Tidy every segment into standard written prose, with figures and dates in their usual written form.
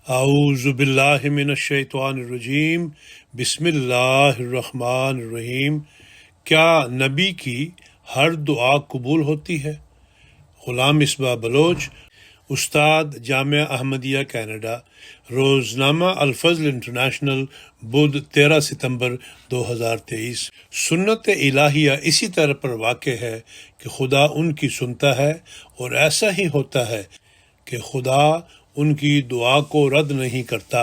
اعوذ باللہ من الشیطان الرجیم بسم اللہ الرحمن الرحیم۔ کیا نبی کی ہر دعا قبول ہوتی ہے؟ غلام مصباح بلوچ، استاد جامعہ احمدیہ کینیڈا، روزنامہ الفضل انٹرنیشنل، بدھ 13 ستمبر 2023۔ سنت الہیہ اسی طرح پر واقع ہے کہ خدا ان کی سنتا ہے، اور ایسا ہی ہوتا ہے کہ خدا ان کی دعا کو رد نہیں کرتا،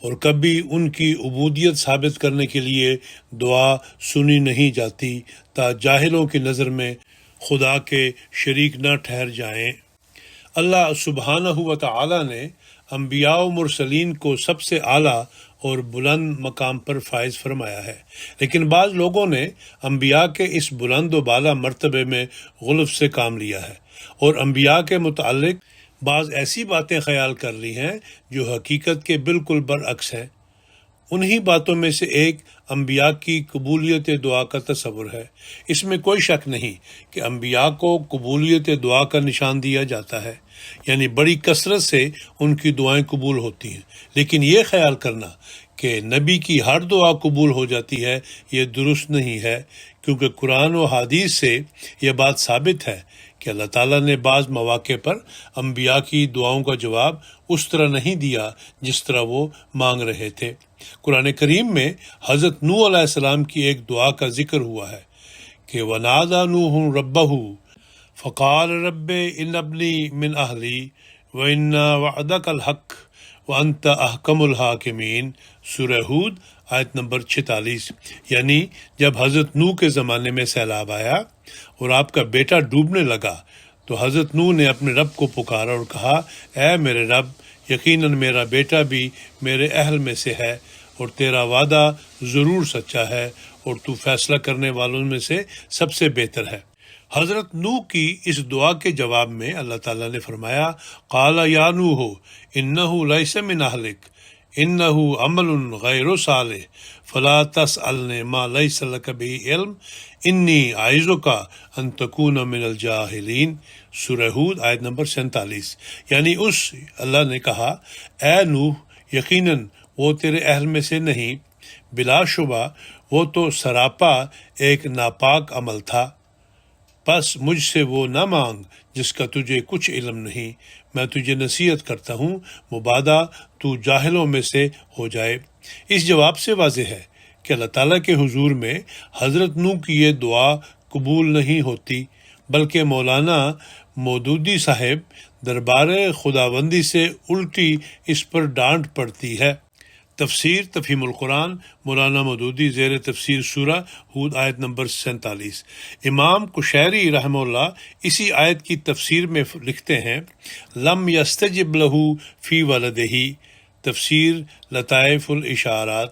اور کبھی ان کی عبودیت ثابت کرنے کے لیے دعا سنی نہیں جاتی تا جاہلوں کی نظر میں خدا کے شریک نہ ٹھہر جائیں۔ اللہ سبحانہ و تعالی نے انبیاء و مرسلین کو سب سے اعلیٰ اور بلند مقام پر فائز فرمایا ہے، لیکن بعض لوگوں نے انبیاء کے اس بلند و بالا مرتبے میں غلف سے کام لیا ہے، اور انبیاء کے متعلق بعض ایسی باتیں خیال کر لی ہیں جو حقیقت کے بالکل برعکس ہیں۔ انہی باتوں میں سے ایک انبیاء کی قبولیت دعا کا تصور ہے۔ اس میں کوئی شک نہیں کہ انبیاء کو قبولیت دعا کا نشان دیا جاتا ہے، یعنی بڑی کثرت سے ان کی دعائیں قبول ہوتی ہیں، لیکن یہ خیال کرنا کہ نبی کی ہر دعا قبول ہو جاتی ہے یہ درست نہیں ہے، کیونکہ قرآن و حدیث سے یہ بات ثابت ہے کہ اللہ تعالیٰ نے بعض مواقع پر انبیاء کی دعاؤں کا جواب اس طرح نہیں دیا جس طرح وہ مانگ رہے تھے۔ قرآن کریم میں حضرت نوح علیہ السلام کی ایک دعا کا ذکر ہوا ہے کہ وَنَادَى نُوحٌ رَبَّهُ فَقَالَ رَبِّ إِنَّ ابْنِي مِنْ أَهْلِي وَإِنَّ وَعْدَكَ الْحَقُّ وَأَنْتَ أَحْكَمُ الْحَاكِمِينَ۔ سورہ ہود آیت نمبر 46۔ یعنی جب حضرت نوح کے زمانے میں سیلاب آیا اور آپ کا بیٹا ڈوبنے لگا تو حضرت نوح نے اپنے رب کو پکارا اور کہا، اے میرے رب، یقیناً میرا بیٹا بھی میرے اہل میں سے ہے، اور تیرا وعدہ ضرور سچا ہے، اور تو فیصلہ کرنے والوں میں سے سب سے بہتر ہے۔ حضرت نوح کی اس دعا کے جواب میں اللہ تعالیٰ نے فرمایا، قال یا نوح انہ لیس من اہلک انہ عمل غیر صالح فلا تسألنی ما لیس لک بہ علم انی اعظک ان تکون من الجاہلین۔ سورہ ہود آیت نمبر 47۔ یعنی اللہ نے کہا، اے نوح، یقیناً وہ تیرے اہل میں سے نہیں، بلا شبہ وہ تو سراپا ایک ناپاک عمل تھا، پس مجھ سے وہ نہ مانگ جس کا تجھے کچھ علم نہیں، میں تجھے نصیحت کرتا ہوں، مبادا تو جاہلوں میں سے ہو جائے۔ اس جواب سے واضح ہے کہ اللہ تعالیٰ کے حضور میں حضرت نوح کی یہ دعا قبول نہیں ہوتی، بلکہ مولانا مودودی صاحب دربار خداوندی سے الٹی اس پر ڈانٹ پڑتی ہے۔ تفسیر تفہیم القرآن مولانا مودودی، زیر تفسیر سورہ ہود آیت نمبر 47۔ امام قشیری رحمہ اللہ اسی آیت کی تفسیر میں لکھتے ہیں، لم یستجب لہ فی ولدہ، تفسیر لطائف الاشارات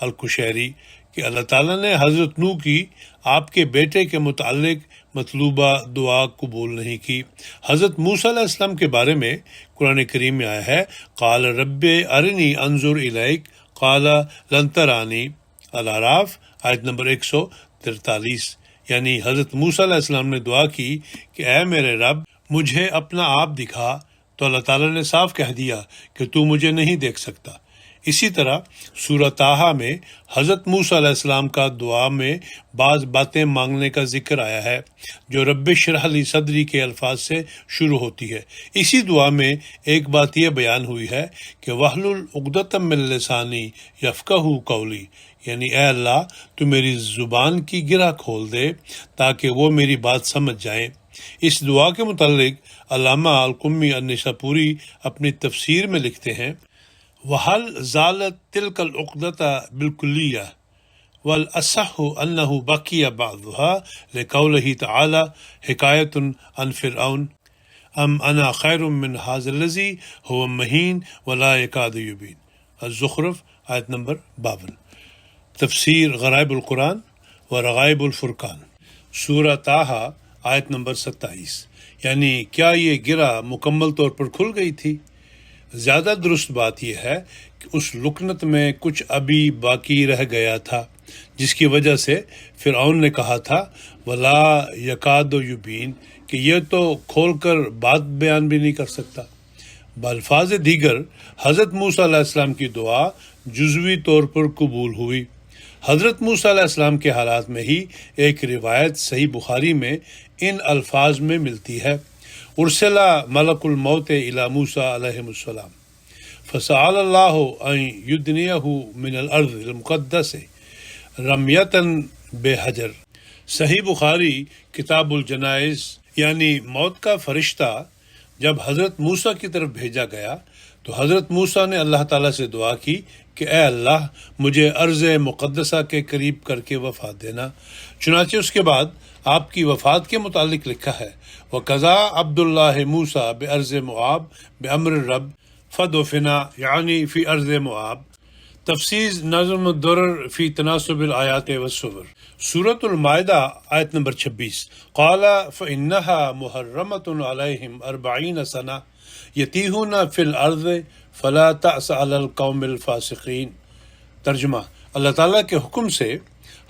القشیری، کہ اللہ تعالیٰ نے حضرت نوح کی آپ کے بیٹے کے متعلق مطلوبہ دعا قبول نہیں کی۔ حضرت موسیٰ علیہ السلام کے بارے میں قرآن کریم میں آیا ہے، قال رب ارنی انظر الیک قال لن ترانی، الاعراف آیت نمبر 143۔ یعنی حضرت موسیٰ علیہ السلام نے دعا کی کہ اے میرے رب، مجھے اپنا آپ دکھا، تو اللہ تعالیٰ نے صاف کہہ دیا کہ تو مجھے نہیں دیکھ سکتا۔ اسی طرح سورہ طٰہٰ میں حضرت موسیٰ علیہ السلام کا دعا میں بعض باتیں مانگنے کا ذکر آیا ہے جو رب اشرح لی صدری کے الفاظ سے شروع ہوتی ہے۔ اسی دعا میں ایک بات یہ بیان ہوئی ہے کہ وَاحْلُلْ عُقْدَةً مِّن لِّسَانِی یفقہوا قولی، یعنی اے اللہ تو میری زبان کی گرہ کھول دے تاکہ وہ میری بات سمجھ جائیں۔ اس دعا کے متعلق علامہ القمی النساپوری اپنی تفسیر میں لکھتے ہیں، وَهَلْ زَالَتْ تِلْكَ الْعُقْدَةَ بِالْكُلِّيَّةِ وَالْأَصَحُّ أَنَّهُ بَقِيَ بَعْضُهَا لِقَوْلِهِ تَعَالَى حِكَایَةٌ عَنْ فِرْعَوْنَ أَمْ أَنَا خَيْرٌ مِّنْ هَٰذَا الَّذِي هُوَ مَهِينٌ وَلَا يَكَادُ يُبِينُ۔ الزخرف آیت نمبر 52۔ تفسیر غرائب القرآن و رغائب الفرقان، سورہ طٰہٰ آیت نمبر 27۔ یعنی کیا یہ گرہ مکمل طور پر کھل گئی تھی؟ زیادہ درست بات یہ ہے کہ اس لکنت میں کچھ ابھی باقی رہ گیا تھا، جس کی وجہ سے فرعون نے کہا تھا ولا یکاد یبین، کہ یہ تو کھول کر بات بیان بھی نہیں کر سکتا۔ بالفاظ دیگر حضرت موسیٰ علیہ السلام کی دعا جزوی طور پر قبول ہوئی۔ حضرت موسیٰ علیہ السلام کے حالات میں ہی ایک روایت صحیح بخاری میں ان الفاظ میں ملتی ہے: ارسلا ملک الموت الی موسیٰ علیہ السلام فسأل اللہ ان یدنیہ من الارض المقدس رمیتاً بحجر۔ صحیح بخاری کتاب الجنائز۔ یعنی موت کا فرشتہ جب حضرت موسیٰ کی طرف بھیجا گیا تو حضرت موسیٰ نے اللہ تعالیٰ سے دعا کی کہ اے اللہ مجھے ارض مقدسہ کے قریب کر کے وفات دینا۔ چنانچہ اس کے بعد آپ کی وفات کے متعلق لکھا ہے: وَقَضَىٰ عَبْدُ اللَّهِ مُوسَىٰ بِأَرْضِ مُعَاب بِأَمْرِ الرَّبِّ فَدُفِنَ، یعنی فی ارض معاب۔ تفسیر نظم الدرر فی تناسب الآیات والسور۔ سورۃ المائدہ آیت نمبر 26۔ قال فإنها محرمة علیہم 40 سنہ یتیہون فی الارض فلا تأس علی القوم الفاسقین۔ ترجمہ: اللہ تعالیٰ کے حکم سے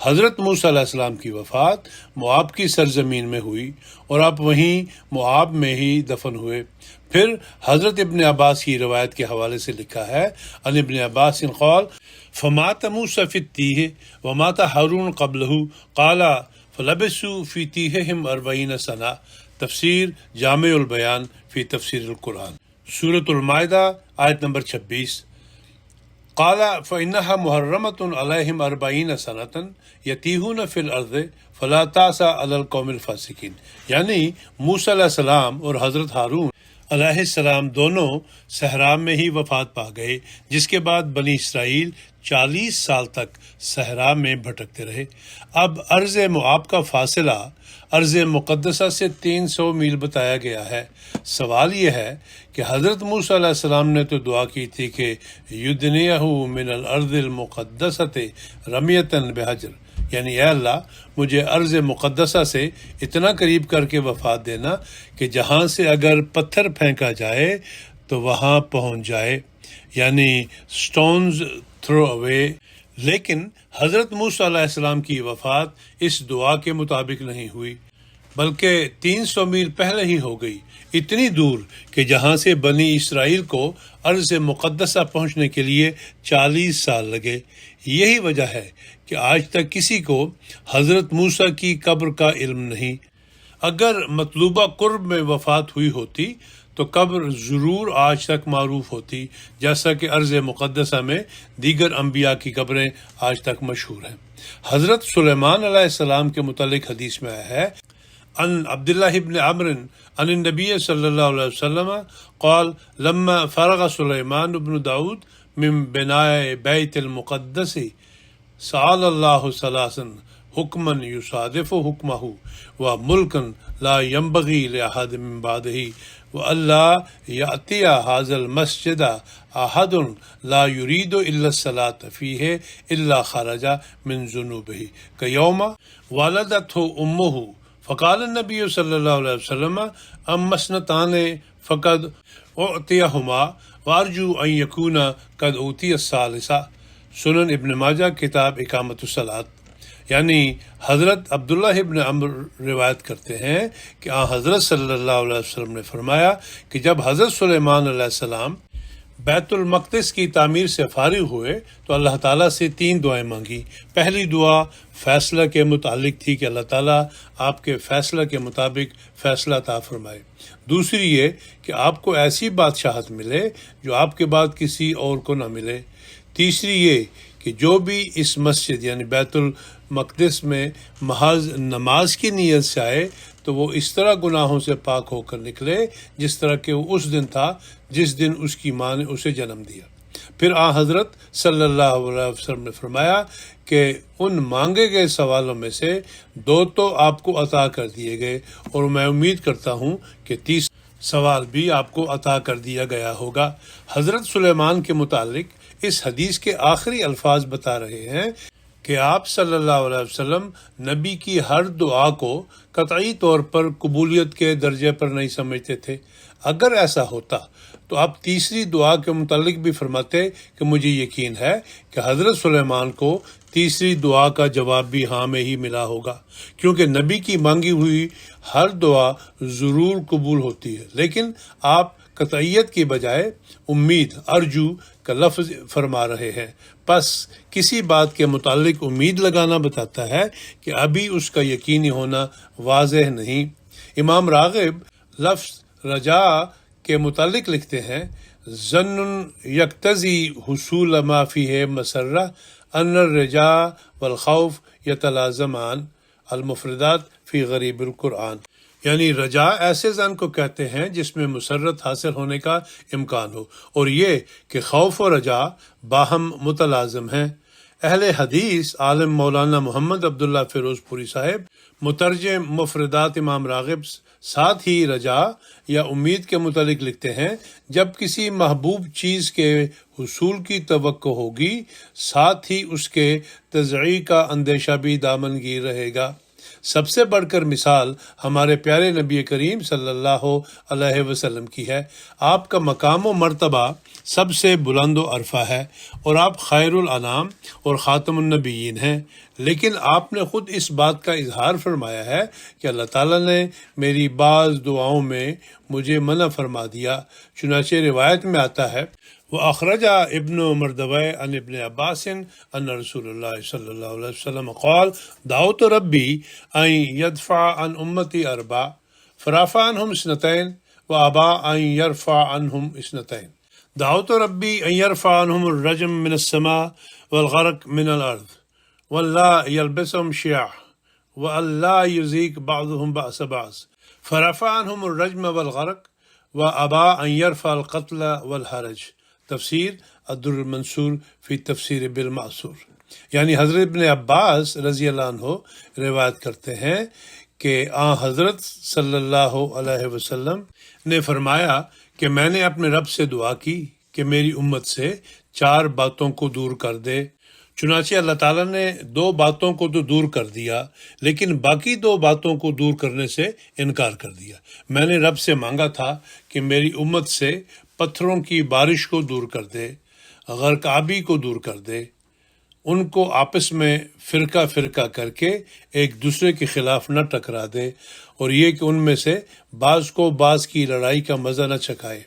حضرت موسیٰ علیہ السلام کی وفات مواب کی سرزمین میں ہوئی اور آپ وہیں مواب میں ہی دفن ہوئے۔ پھر حضرت ابن عباس کی روایت کے حوالے سے لکھا ہے: عن ابن عباس قال فمات موسیٰ فی التیہ ومات ہارون قبلہ قال فلبثوا فی تیہہم 40 سنہ۔ تفسیر جامع البیان فی تفسیر القرآن۔ سورۃ المائدہ آیت نمبر 26۔ قال فإنها محرمة علیہم 40 سنة یتیہون فی الارض فلا تأس علی القوم الفاسقین۔ یعنی موسیٰ علیہ السلام اور حضرت ہارون علیہ السلام دونوں صحرا میں ہی وفات پا گئے، جس کے بعد بنی اسرائیل 40 سال تک صحرا میں بھٹکتے رہے۔ اب ارض معاب کا فاصلہ ارض مقدسہ سے 300 میل بتایا گیا ہے۔ سوال یہ ہے کہ حضرت موسیٰ علیہ السلام نے تو دعا کی تھی کہ یدنیہ من الارض المقدسۃ رمیتاً بحجر، یعنی اے اللہ مجھے ارض مقدسہ سے اتنا قریب کر کے وفات دینا کہ جہاں سے اگر پتھر پھینکا جائے تو وہاں پہنچ جائے، یعنی سٹونز تھرو اوے۔ لیکن حضرت موسیٰ علیہ السلام کی وفات اس دعا کے مطابق نہیں ہوئی، بلکہ 300 میل پہلے ہی ہو گئی، اتنی دور کہ جہاں سے بنی اسرائیل کو ارض مقدسہ پہنچنے کے لیے 40 سال لگے۔ یہی وجہ ہے کہ آج تک کسی کو حضرت موسیٰ کی قبر کا علم نہیں۔ اگر مطلوبہ قرب میں وفات ہوئی ہوتی تو قبر ضرور آج تک معروف ہوتی، جیسا کہ ارض مقدسہ میں دیگر انبیاء کی قبریں آج تک مشہور ہیں۔ حضرت سلیمان علیہ السلام کے متعلق حدیث میں آیا ہے: عن عبداللہ بن عمرو عن النبی صلی اللہ علیہ وسلم قال لما فرغ سلیمان بن داود من بناء بیت المقدس سأل اللہ ثلاثا حکما یصادف حکمہ وملکا لا ينبغی لأحد من بعدہ وَأَلَّا يَأْتِيَ هَذَا الْمَسْجِدَ أَحَدٌ لَا يُرِيدُ إِلَّا الصَّلَاةَ فِيهِ إِلَّا خَرَجَ مِنْ ذُنُوبِهِ كَيَوْمَ وَلَدَتْهُ أُمُّهُ فَقَالَ النَّبِيُّ صلی اللہ علیہ وسلم أَمَّا اثْنَتَانِ فَقَدْ أُعْطِيَهُمَا وَأَرْجُو أَنْ يَكُونَ قَدْ أُوتِيَ الثَّالِثَةَ۔ سنن ابن ماجہ کتاب اقامت الصلاۃ۔ یعنی حضرت عبداللہ ابن عمر روایت کرتے ہیں کہ حضرت صلی اللہ علیہ وسلم نے فرمایا کہ جب حضرت سلیمان علیہ السلام بیت المقدس کی تعمیر سے فارغ ہوئے تو اللہ تعالیٰ سے 3 دعائیں مانگی۔ پہلی دعا فیصلہ کے متعلق تھی کہ اللہ تعالیٰ آپ کے فیصلہ کے مطابق فیصلہ عطا فرمائے۔ دوسری یہ کہ آپ کو ایسی بادشاہت ملے جو آپ کے بعد کسی اور کو نہ ملے۔ تیسری یہ کہ جو بھی اس مسجد یعنی بیت المقدس میں محض نماز کی نیت سے آئے تو وہ اس طرح گناہوں سے پاک ہو کر نکلے جس طرح کہ وہ اس دن تھا جس دن اس کی ماں نے اسے جنم دیا۔ پھر حضرت صلی اللہ علیہ وسلم نے فرمایا کہ ان مانگے گئے سوالوں میں سے 2 تو آپ کو عطا کر دیے گئے اور میں امید کرتا ہوں کہ 30 سوال بھی آپ کو عطا کر دیا گیا ہوگا۔ حضرت سلیمان کے متعلق اس حدیث کے آخری الفاظ بتا رہے ہیں کہ آپ صلی اللہ علیہ وسلم نبی کی ہر دعا کو قطعی طور پر قبولیت کے درجے پر نہیں سمجھتے تھے۔ اگر ایسا ہوتا تو آپ تیسری دعا کے متعلق بھی فرماتے کہ مجھے یقین ہے کہ حضرت سلیمان کو تیسری دعا کا جواب بھی ہاں میں ہی ملا ہوگا، کیونکہ نبی کی مانگی ہوئی ہر دعا ضرور قبول ہوتی ہے، لیکن آپ قطعیت کی بجائے امید ارجو کا لفظ فرما رہے ہیں۔ پس کسی بات کے متعلق امید لگانا بتاتا ہے کہ ابھی اس کا یقینی ہونا واضح نہیں۔ امام راغب لفظ رجا کے متعلق لکھتے ہیں ظن یقتضی حصول ما فیہ مسرہ ان الرجا والخوف یتلازمان المفردات فی غریب القرآن، یعنی رجا ایسے ظن کو کہتے ہیں جس میں مسرت حاصل ہونے کا امکان ہو، اور یہ کہ خوف و رجا باہم متلازم ہیں۔ اہل حدیث عالم مولانا محمد عبداللہ فیروز پوری صاحب مترجم مفردات امام راغب ساتھ ہی رجا یا امید کے متعلق لکھتے ہیں جب کسی محبوب چیز کے حصول کی توقع ہوگی ساتھ ہی اس کے تضیع کا اندیشہ بھی دامنگیر رہے گا۔ سب سے بڑھ کر مثال ہمارے پیارے نبی کریم صلی اللہ علیہ وسلم کی ہے۔ آپ کا مقام و مرتبہ سب سے بلند و عرفہ ہے اور آپ خیر الانام اور خاتم النبیین ہیں، لیکن آپ نے خود اس بات کا اظہار فرمایا ہے کہ اللہ تعالیٰ نے میری بعض دعاؤں میں مجھے منع فرما دیا۔ چنانچہ روایت میں آتا ہے وأخرج ابن مردويه عن ابن عباس أن رسول الله صلى الله عليه وسلم قال دعوت ربي أن يدفع عن أمتي أربع فرفع عنهم اثنتين وأبى أن يرفع عنهم اثنتين دعوت ربي أن يرفع عنهم الرجم من السماء والغرق من الأرض ولا يلبسهم شيع وألا يزيق بعضهم بأس بعض فرفع عنهم الرجم والغرق وأبى أن يرفع القتل والحرج۔ تفسیر الدر المنصور فی تفسیر بالمعصور، یعنی حضرت ابن عباس رضی اللہ عنہ روایت کرتے ہیں کہ حضرت صلی اللہ علیہ وسلم نے فرمایا کہ میں نے اپنے رب سے دعا کی کہ میری امت سے 4 باتوں کو دور کر دے، چنانچہ اللہ تعالیٰ نے 2 باتوں کو تو دور کر دیا لیکن باقی 2 باتوں کو دور کرنے سے انکار کر دیا۔ میں نے رب سے مانگا تھا کہ میری امت سے پتھروں کی بارش کو دور کر دے، غرق آبی کو دور کر دے، ان کو آپس میں فرقہ فرقہ کر کے ایک دوسرے کے خلاف نہ ٹکرا دے، اور یہ کہ ان میں سے بعض کو بعض کی لڑائی کا مزہ نہ چکھائے۔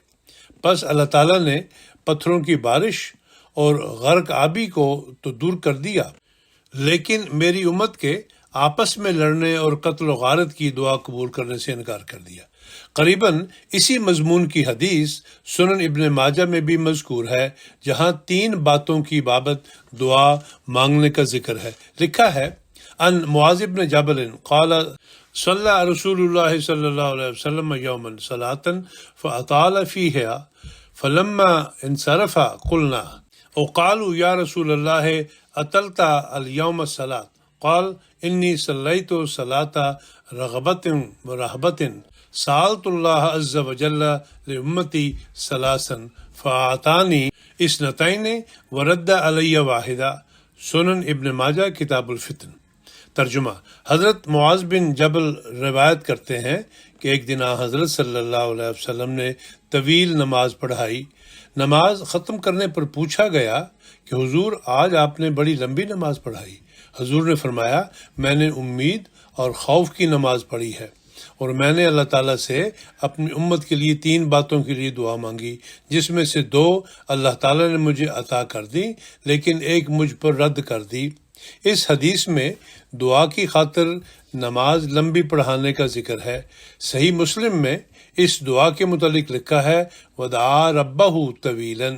پس اللہ تعالیٰ نے پتھروں کی بارش اور غرق آبی کو تو دور کر دیا، لیکن میری امت کے آپس میں لڑنے اور قتل و غارت کی دعا قبول کرنے سے انکار کر دیا۔ قریباً اسی مضمون کی حدیث سنن ابن ماجہ میں بھی مذکور ہے جہاں 3 باتوں کی بابت دعا مانگنے کا ذکر ہے۔ لکھا ہے ان معاذ بن جبل قال صلی رسول اللہ صلی اللہ علیہ وسلم یوما صلاة فأطال فیہا فلما انصرف قلنا او قالوا یا رسول اللہ اطلت اليوم الصلاة قال انی صلیت صلاة رغبت ورہبت سألت اللہ عز وجل لأمتی ثلاثا فأعطانی اثنتین ورد علی واحدہ۔ سنن ابن ماجہ کتاب الفتن۔ ترجمہ، حضرت معاذ بن جبل روایت کرتے ہیں کہ ایک دن حضرت صلی اللہ علیہ وسلم نے طویل نماز پڑھائی۔ نماز ختم کرنے پر پوچھا گیا کہ حضور آج آپ نے بڑی لمبی نماز پڑھائی۔ حضور نے فرمایا میں نے امید اور خوف کی نماز پڑھی ہے، اور میں نے اللہ تعالیٰ سے اپنی امت کے لیے 3 باتوں کے لیے دعا مانگی، جس میں سے 2 اللہ تعالیٰ نے مجھے عطا کر دی لیکن ایک مجھ پر رد کر دی۔ اس حدیث میں دعا کی خاطر نماز لمبی پڑھانے کا ذکر ہے۔ صحیح مسلم میں اس دعا کے متعلق لکھا ہے ودعا ربہ طویلا۔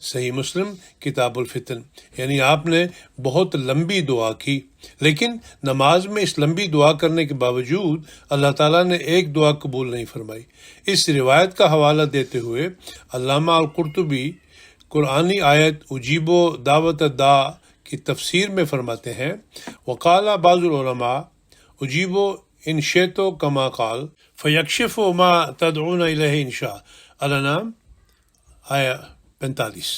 صحیح مسلم کتاب الفتن، یعنی آپ نے بہت لمبی دعا کی، لیکن نماز میں اس لمبی دعا کرنے کے باوجود اللہ تعالیٰ نے ایک دعا قبول نہیں فرمائی۔ اس روایت کا حوالہ دیتے ہوئے علامہ القرطبی قرآنی آیت اجیب و دعوت دا کی تفسیر میں فرماتے ہیں وقال بعض العلماء اجیب ان شئت کما قال فیکشف ما تدعون الیہ ان شاء۔ الانعام آیا 45۔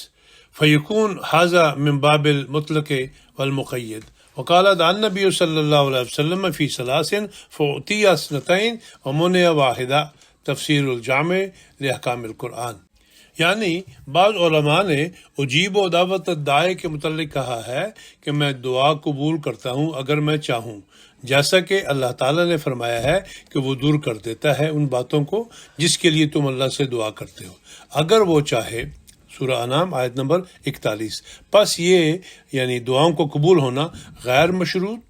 فیکون ھذا من باب المطلق والمقید۔ وقال دعا النبی صلی اللہ علیہ وسلم فی ثلاث فأعطی اثنتین ومنع واحدہ۔ تفسیر الجامع لاحکام القرآن۔ یعنی بعض علماء نے اجیب و دعوت الداعی کے متعلق کہا ہے کہ میں دعا قبول کرتا ہوں اگر میں چاہوں، جیسا کہ اللہ تعالیٰ نے فرمایا ہے کہ وہ دور کر دیتا ہے ان باتوں کو جس کے لیے تم اللہ سے دعا کرتے ہو اگر وہ چاہے۔ سورہ انعام آیت نمبر 41۔ پس یہ یعنی دعاؤں کو قبول ہونا غیر مشروط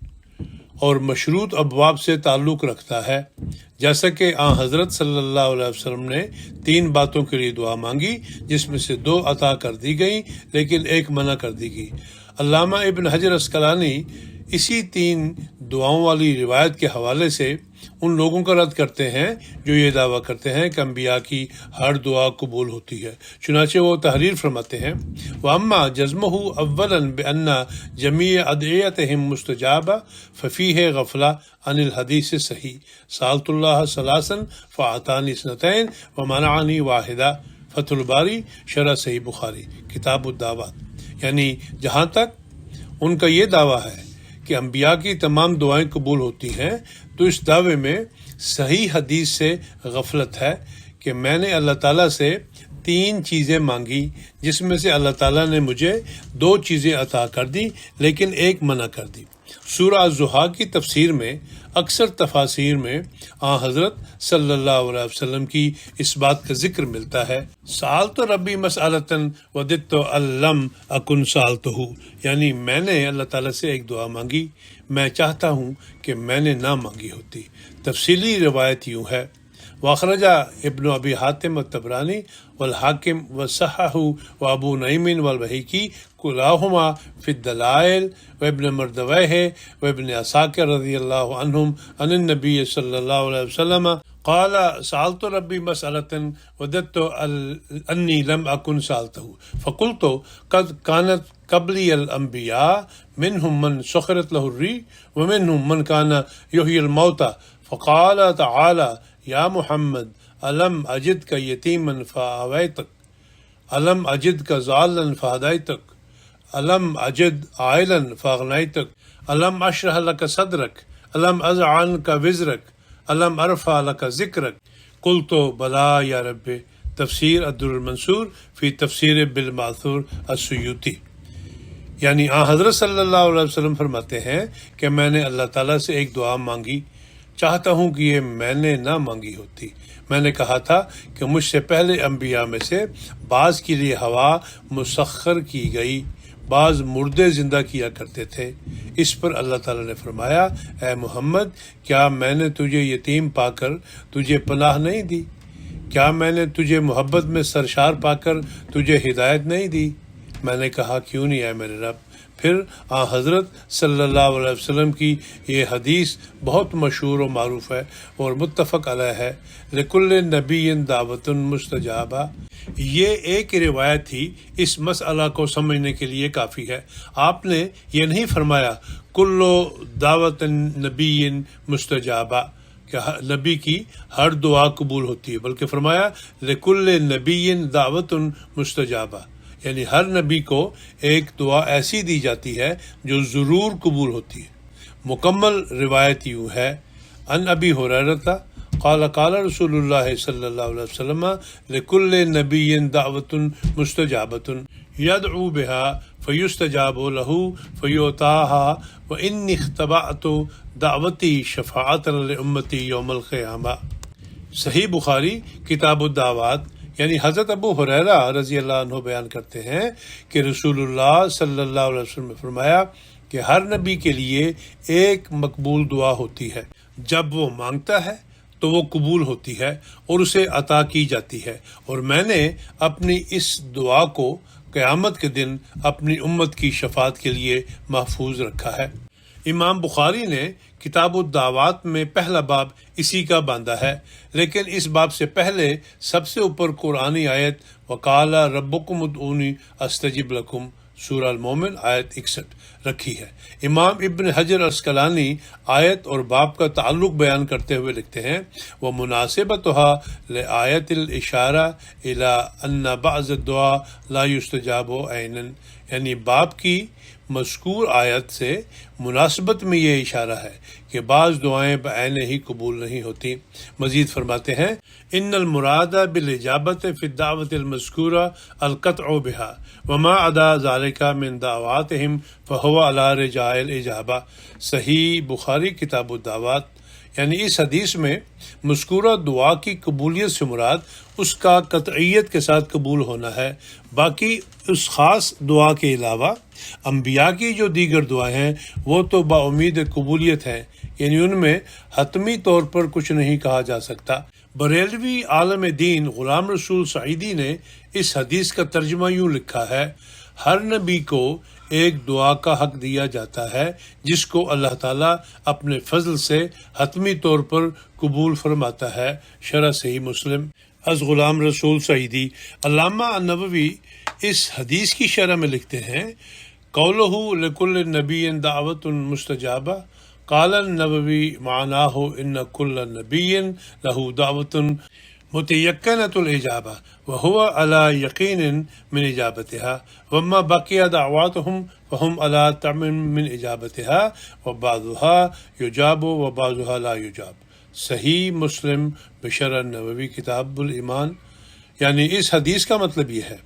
اور مشروط ابواب سے تعلق رکھتا ہے، جیسا کہ حضرت صلی اللہ علیہ وسلم نے 3 باتوں کے لیے دعا مانگی جس میں سے 2 عطا کر دی گئی لیکن 1 منع کر دی گئی۔ علامہ ابن حجر عسقلانی اسی 3 دعاؤں والی روایت کے حوالے سے ان لوگوں کا رد کرتے ہیں جو یہ دعویٰ کرتے ہیں کہ انبیاء کی ہر دعا قبول ہوتی ہے، چنانچہ وہ تحریر فرماتے ہیں وَأَمَّا جَزْمُهُ أَوَّلًا بِأَنَّ جَمِيعَ أَدْعِيَتِهِمْ مُسْتَجَابَةٌ فَفِيهِ غَفْلَةٌ عَنِ الْحَدِيثِ الصَّحِيحِ سَأَلْتُ اللَّهَ ثَلَاثًا فَأَعْطَانِي اثْنَتَيْنِ وَمَنَعَنِي وَاحِدَةً فتح الباری شرح صحیح بخاری کتاب الدعوات۔ یعنی جہاں تک ان کا یہ دعویٰ ہے کہ انبیاء کی تمام دعائیں قبول ہوتی ہیں تو اس دعوے میں صحیح حدیث سے غفلت ہے کہ میں نے اللہ تعالیٰ سے 3 چیزیں مانگی جس میں سے اللہ تعالیٰ نے مجھے 2 چیزیں عطا کر دی لیکن 1 منع کر دی۔ سورہ الضحیٰ کی تفسیر میں اکثر تفاسیر میں حضرت صلی اللہ علیہ وسلم کی اس بات کا ذکر ملتا ہے سألت ربی مسألۃ وددت ان لم اکن سألتہ، یعنی میں نے اللہ تعالیٰ سے ایک دعا مانگی، میں چاہتا ہوں کہ میں نے نہ مانگی ہوتی۔ تفصیلی روایت یوں ہے واخرج ابن ابی حاتم الطبرانی والحاکم وصححہ وابو نعیم والبہقی کلاہما فی الدلائل وابن مردویہ وابن عساکر رضی اللہ عنہم عن النبی صلی اللہ علیہ وسلم قال سألت ربی مسألۃ وددت انی لم اکن سألتہ فقلت قد كانت قبلی الانبیاء منہم من سخرت له الریح ومنہم من کان یحیی الموتى فقال تعالی یا محمد الم اجد کا یتیما فآویتک الم اجد کا ضالا فہدیتک الم اجد عائلا فاغنیتک الم اشرح لک صدرک الم اضع عنک وزرک الم ارفع لک ذکرک قلت بلا یا رب۔ تفسیر الدر المنصور فی تفسیر بالمعثور السیوطی۔ یعنی حضرت صلی اللہ علیہ وسلم فرماتے ہیں کہ میں نے اللہ تعالیٰ سے ایک دعا مانگی، چاہتا ہوں کہ یہ میں نے نہ مانگی ہوتی۔ میں نے کہا تھا کہ مجھ سے پہلے انبیاء میں سے بعض کے لیے ہوا مسخر کی گئی، بعض مردے زندہ کیا کرتے تھے۔ اس پر اللہ تعالیٰ نے فرمایا اے محمد کیا میں نے تجھے یتیم پا کر تجھے پناہ نہیں دی؟ کیا میں نے تجھے محبت میں سرشار پا کر تجھے ہدایت نہیں دی؟ میں نے کہا کیوں نہیں اے میرے رب۔ پھر حضرت صلی اللہ علیہ وسلم کی یہ حدیث بہت مشہور و معروف ہے اور متفق علیہ ہے لکل نبی دعوت مستجابہ۔ یہ ایک روایت ہی اس مسئلہ کو سمجھنے کے لیے کافی ہے۔ آپ نے یہ نہیں فرمایا کلو دعوت نبی مستجابہ کہ نبی کی ہر دعا قبول ہوتی ہے، بلکہ فرمایا لکل نبی دعوت مستجابہ، یعنی ہر نبی کو ایک دعا ایسی دی جاتی ہے جو ضرور قبول ہوتی ہے۔ مکمل روایت یوں ہے ان ابی ہریرہ قال قال رسول اللہ صلی اللہ علیہ وسلم لکل نبی دعوت مستجابۃ یدعو بها فیستجاب له فیؤتاها وانی اختبأت دعوتی شفاعۃ لامتی یوم القیامہ۔ صحیح بخاری کتاب الدعوات۔ یعنی حضرت ابو ہریرہ رضی اللہ عنہ بیان کرتے ہیں کہ رسول اللہ صلی اللہ علیہ وسلم نے فرمایا کہ ہر نبی کے لیے ایک مقبول دعا ہوتی ہے، جب وہ مانگتا ہے تو وہ قبول ہوتی ہے اور اسے عطا کی جاتی ہے، اور میں نے اپنی اس دعا کو قیامت کے دن اپنی امت کی شفاعت کے لیے محفوظ رکھا ہے۔ امام بخاری نے کتاب الدعوات میں پہلا باب اسی کا باندھا ہے، لیکن اس باب سے پہلے سب سے اوپر قرآنی آیت وقال ربکم ادعونی استجب لکم سورہ المومن آیت 61 رکھی ہے۔ امام ابن حجر عسقلانی آیت اور باب کا تعلق بیان کرتے ہوئے لکھتے ہیں ومناسبتها لآیت الاشارہ الی ان بعض الدعاء لا یستجاب عینا، یعنی باب کی مذکور آیت سے مناسبت میں یہ اشارہ ہے کہ بعض دعائیں بعین ہی قبول نہیں ہوتی۔ مزید فرماتے ہیں ان المراد بالاجابت فی الدعوت المذکورہ القطع بها وما عدا ذلك من دعواتهم فهو على رجاء الاجابہ۔ صحیح بخاری کتاب الدعوات۔ یعنی اس حدیث میں مذکورہ دعا کی قبولیت سے مراد اس کا قطعیت کے ساتھ قبول ہونا ہے، باقی اس خاص دعا کے علاوہ انبیاء کی جو دیگر دعائیں ہیں وہ تو با امید قبولیت ہیں، یعنی ان میں حتمی طور پر کچھ نہیں کہا جا سکتا۔ بریلوی عالم دین غلام رسول سعیدی نے اس حدیث کا ترجمہ یوں لکھا ہے، ہر نبی کو ایک دعا کا حق دیا جاتا ہے جس کو اللہ تعالیٰ اپنے فضل سے حتمی طور پر قبول فرماتا ہے۔ شرح صحیح مسلم۔ از غلام رسول سعیدی۔ علامہ النووی اس حدیث کی شرح میں لکھتے ہیں قولہ لکل نبی دعوت مستجابہ، قال النووی معناہ ان کل نبی لہ دعوت متیقنۃ الاجابہ وہو علی یقین من اجابتها وما بقی دعواتهم فهم علی طمع من اجابتها وبعضها یجاب وبعضها لا یجاب۔ صحیح مسلم بشرح نووی کتاب الایمان۔ یعنی اس حدیث کا مطلب یہ ہے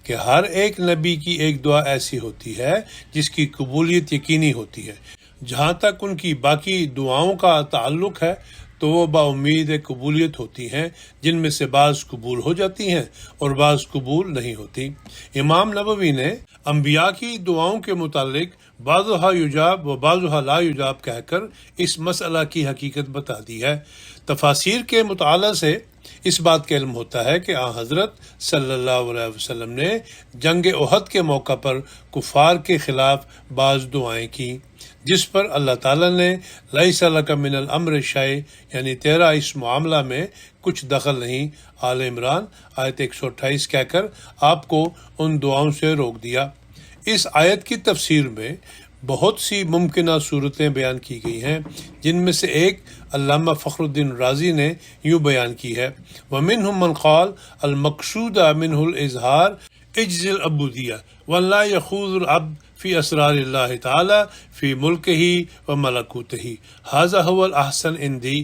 کہ ہر ایک نبی کی ایک دعا ایسی ہوتی ہے جس کی قبولیت یقینی ہوتی ہے۔ جہاں تک ان کی باقی دعاؤں کا تعلق ہے تو وہ با امید قبولیت ہوتی ہیں، جن میں سے بعض قبول ہو جاتی ہیں اور بعض قبول نہیں ہوتی۔ امام نووی نے انبیاء کی دعاؤں کے متعلق بعضھا یجاب و بعضھا لا یجاب کہہ کر اس مسئلہ کی حقیقت بتا دی ہے۔ تفاسیر کے مطالعہ سے اس بات کا علم ہوتا ہے کہ حضرت صلی اللہ علیہ وسلم نے جنگ احد کے موقع پر کفار کے خلاف بعض دعائیں کی، جس پر اللہ تعالیٰ نے لیس لک من الامر شیء، یعنی تیرا اس معاملہ میں کچھ دخل نہیں، آل عمران آیت 128 کہہ کر آپ کو ان دعاؤں سے روک دیا۔ اس آیت کی تفسیر میں بہت سی ممکنہ صورتیں بیان کی گئی ہیں، جن میں سے ایک علامہ فخر الدین رازی نے یوں بیان کی ہے وَمِنْهُمْ مَنْ قَالَ الْمَقْصُودَ مِنْهُ الْإِظْهَارُ اِجْزِ الْعُبُودِيَّةِ وَلَا يَخُوضُ الْعَبْدُ فِي أَسْرَارِ اللَّهِ تَعَالَى فِي مُلْكِهِ وَمَلَكُوتِهِ هذا هو الأحسن عندي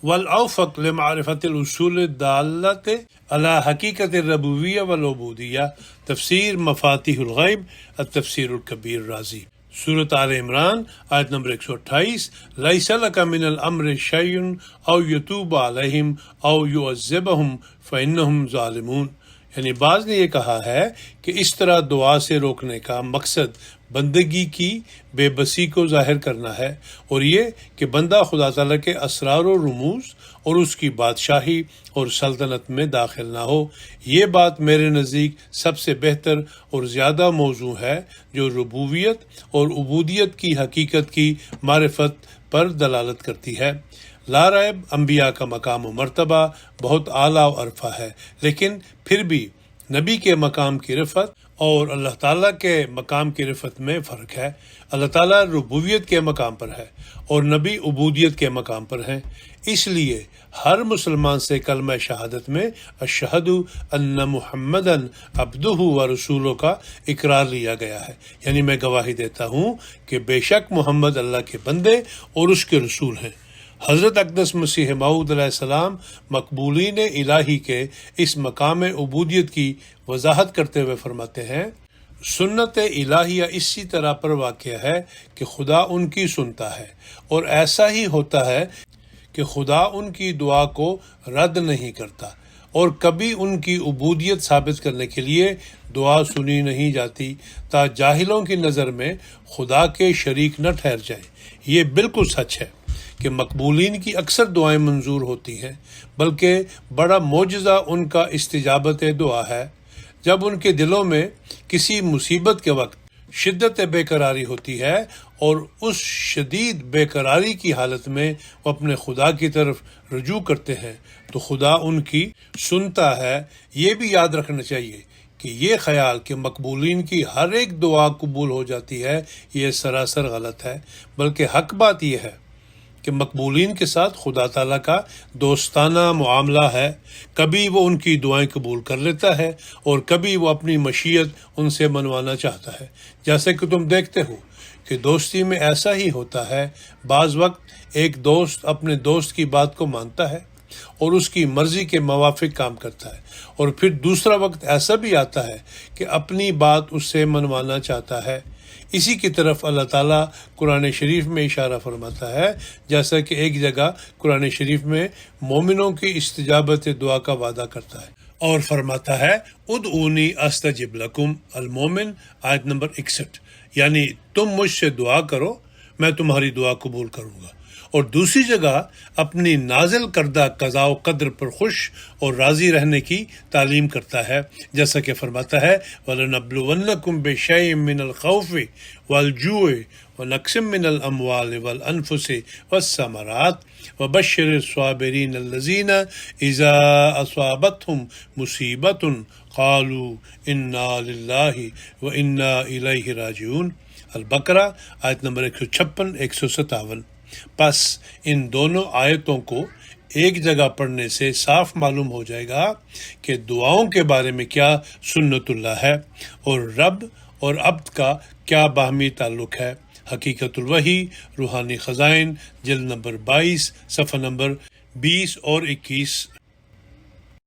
والأوفق لمعرفة الأصول الدالة على حقيقة الربوبية والعبودية۔ تفسیر مفاتیح الغیب التفسیر الکبیر رازی۔ سورۃ آل عمران آیت نمبر 128 لیس لک من الامر شیء او یتوب علیہم او یعذبہم فانہم ظالمون۔ یعنی بعض نے یہ کہا ہے کہ اس طرح دعا سے روکنے کا مقصد بندگی کی بے بسی کو ظاہر کرنا ہے، اور یہ کہ بندہ خدا تعالیٰ کے اسرار و رموز اور اس کی بادشاہی اور سلطنت میں داخل نہ ہو۔ یہ بات میرے نزدیک سب سے بہتر اور زیادہ موضوع ہے جو ربوبیت اور عبودیت کی حقیقت کی معرفت پر دلالت کرتی ہے۔ لا ریب انبیاء کا مقام و مرتبہ بہت اعلیٰ و عرفہ ہے، لیکن پھر بھی نبی کے مقام کی رفعت اور اللہ تعالیٰ کے مقام کی رفعت میں فرق ہے۔ اللہ تعالیٰ ربوبیت کے مقام پر ہے اور نبی عبودیت کے مقام پر ہیں، اس لیے ہر مسلمان سے کلمہ شہادت میں اشہد ان محمدً عبدہ و رسولہ کا اقرار لیا گیا ہے، یعنی میں گواہی دیتا ہوں کہ بے شک محمد اللہ کے بندے اور اس کے رسول ہیں۔ حضرت اقدس مسیح موعود علیہ السلام مقبولین الہی کے اس مقام عبودیت کی وضاحت کرتے ہوئے فرماتے ہیں سنت الہیہ اسی طرح پر واقع ہے کہ خدا ان کی سنتا ہے، اور ایسا ہی ہوتا ہے کہ خدا ان کی دعا کو رد نہیں کرتا، اور کبھی ان کی عبودیت ثابت کرنے کے لیے دعا سنی نہیں جاتی تا جاہلوں کی نظر میں خدا کے شریک نہ ٹھہر جائیں۔ یہ بالکل سچ ہے کہ مقبولین کی اکثر دعائیں منظور ہوتی ہیں، بلکہ بڑا معجزہ ان کا استجابت دعا ہے۔ جب ان کے دلوں میں کسی مصیبت کے وقت شدت بے قراری ہوتی ہے اور اس شدید بے قراری کی حالت میں وہ اپنے خدا کی طرف رجوع کرتے ہیں تو خدا ان کی سنتا ہے۔ یہ بھی یاد رکھنا چاہیے کہ یہ خیال کہ مقبولین کی ہر ایک دعا قبول ہو جاتی ہے یہ سراسر غلط ہے، بلکہ حق بات یہ ہے کہ مقبولین کے ساتھ خدا تعالیٰ کا دوستانہ معاملہ ہے. کبھی وہ ان کی دعائیں قبول کر لیتا ہے اور کبھی وہ اپنی مشیت ان سے منوانا چاہتا ہے. جیسے کہ تم دیکھتے ہو کہ دوستی میں ایسا ہی ہوتا ہے. بعض وقت ایک دوست اپنے دوست کی بات کو مانتا ہے اور اس کی مرضی کے موافق کام کرتا ہے، اور پھر دوسرا وقت ایسا بھی آتا ہے کہ اپنی بات اس سے منوانا چاہتا ہے. اسی کی طرف اللہ تعالیٰ قرآن شریف میں اشارہ فرماتا ہے، جیسا کہ ایک جگہ قرآن شریف میں مومنوں کی استجابت دعا کا وعدہ کرتا ہے اور فرماتا ہے ادعونی استجب لکم، المومن آیت نمبر 61، یعنی تم مجھ سے دعا کرو میں تمہاری دعا قبول کروں گا. اور دوسری جگہ اپنی نازل کردہ قضاء و قدر پر خوش اور راضی رہنے کی تعلیم کرتا ہے، جیسا کہ فرماتا ہے وَلَنَبْلُوَنَّكُمْ بِشَيْءٍ مِّنَ الْخَوْفِ وَالْجُوعِ وَنَقْصٍ مِّنَ الْأَمْوَالِ وَالْأَنفُسِ وَالثَّمَرَاتِ وَبَشِّرِ الصَّابِرِينَ الَّذِينَ إِذَا أَصَابَتْهُمْ مُصِيبَةٌ قَالُوا إِنَّا لِلَّهِ وَإِنَّا إِلَيْهِ رَاجِعُونَ. البقرہ آیت نمبر 156 157. پس ان دونوں آیتوں کو ایک جگہ پڑھنے سے صاف معلوم ہو جائے گا کہ دعاؤں کے بارے میں کیا سنت اللہ ہے اور رب اور عبد کا کیا باہمی تعلق ہے. حقیقت الوحی، روحانی خزائن، جلد نمبر 22، صفحہ نمبر 20 اور 21.